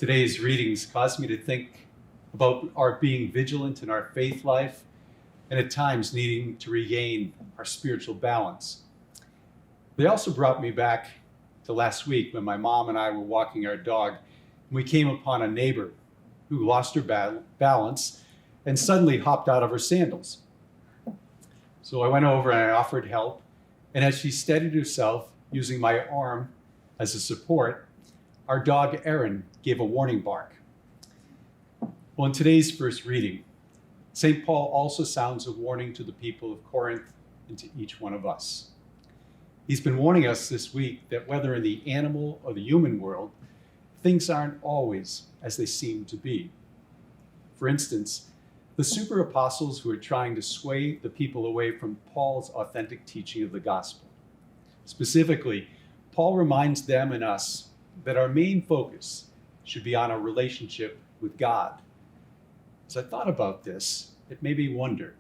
Today's readings caused me to think about our being vigilant in our faith life and at times needing to regain our spiritual balance. They also brought me back to last week when my mom and I were walking our dog and we came upon a neighbor who lost her balance and suddenly hopped out of her sandals. So I went over and I offered help, and as she steadied herself using my arm as a support, our dog Erin gave a warning bark. Well, in today's first reading, St. Paul also sounds a warning to the people of Corinth and to each one of us. He's been warning us this week that whether in the animal or the human world, things aren't always as they seem to be. For instance, the super apostles who are trying to sway the people away from Paul's authentic teaching of the gospel. Specifically, Paul reminds them and us that our main focus should be on our relationship with God. As I thought about this, it made me wonder,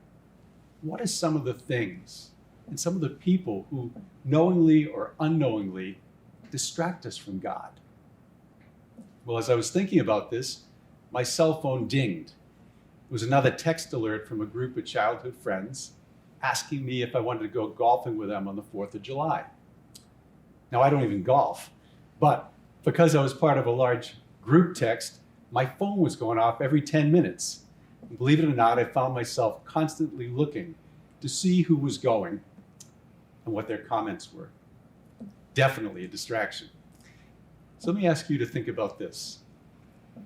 what are some of the things and some of the people who knowingly or unknowingly distract us from God? Well, as I was thinking about this, my cell phone dinged. It was another text alert from a group of childhood friends asking me if I wanted to go golfing with them on the 4th of July. Now, I don't even golf, but because I was part of a large group text, my phone was going off every 10 minutes. And believe it or not, I found myself constantly looking to see who was going and what their comments were. Definitely a distraction. So let me ask you to think about this.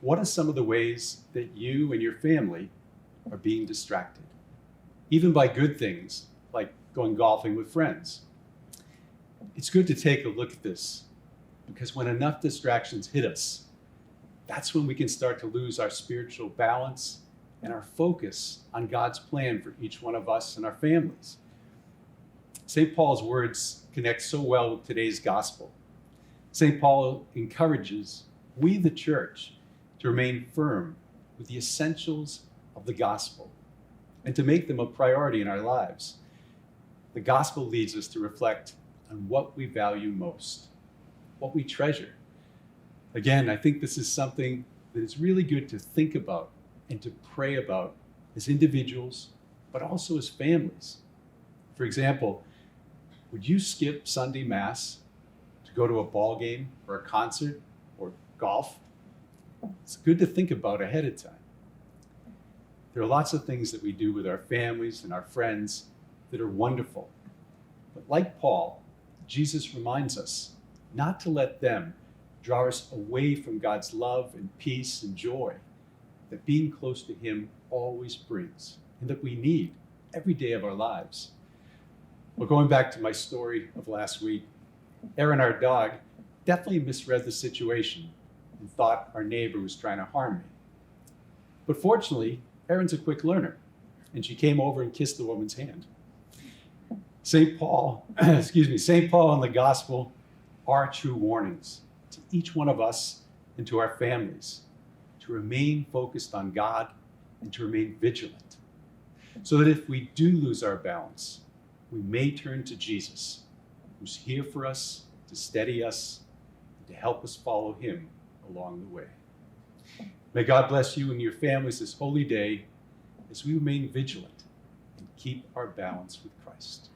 What are some of the ways that you and your family are being distracted? Even by good things, like going golfing with friends. It's good to take a look at this, because when enough distractions hit us, that's when we can start to lose our spiritual balance and our focus on God's plan for each one of us and our families. St. Paul's words connect so well with today's gospel. St. Paul encourages we, the church, to remain firm with the essentials of the gospel and to make them a priority in our lives. The gospel leads us to reflect on what we value most, what we treasure. Again, I think this is something that is really good to think about and to pray about as individuals, but also as families. For example, would you skip Sunday Mass to go to a ball game or a concert or golf? It's good to think about ahead of time. There are lots of things that we do with our families and our friends that are wonderful. But like Paul, Jesus reminds us not to let them draw us away from God's love and peace and joy that being close to Him always brings and that we need every day of our lives. Well, going back to my story of last week, Erin, our dog, definitely misread the situation and thought our neighbor was trying to harm me. But fortunately, Erin's a quick learner, and she came over and kissed the woman's hand. St. Paul and the gospel are true warnings to each one of us and to our families to remain focused on God and to remain vigilant, so that if we do lose our balance, we may turn to Jesus, who's here for us to steady us and to help us follow Him along the way. May God bless you and your families this holy day as we remain vigilant and keep our balance with Christ.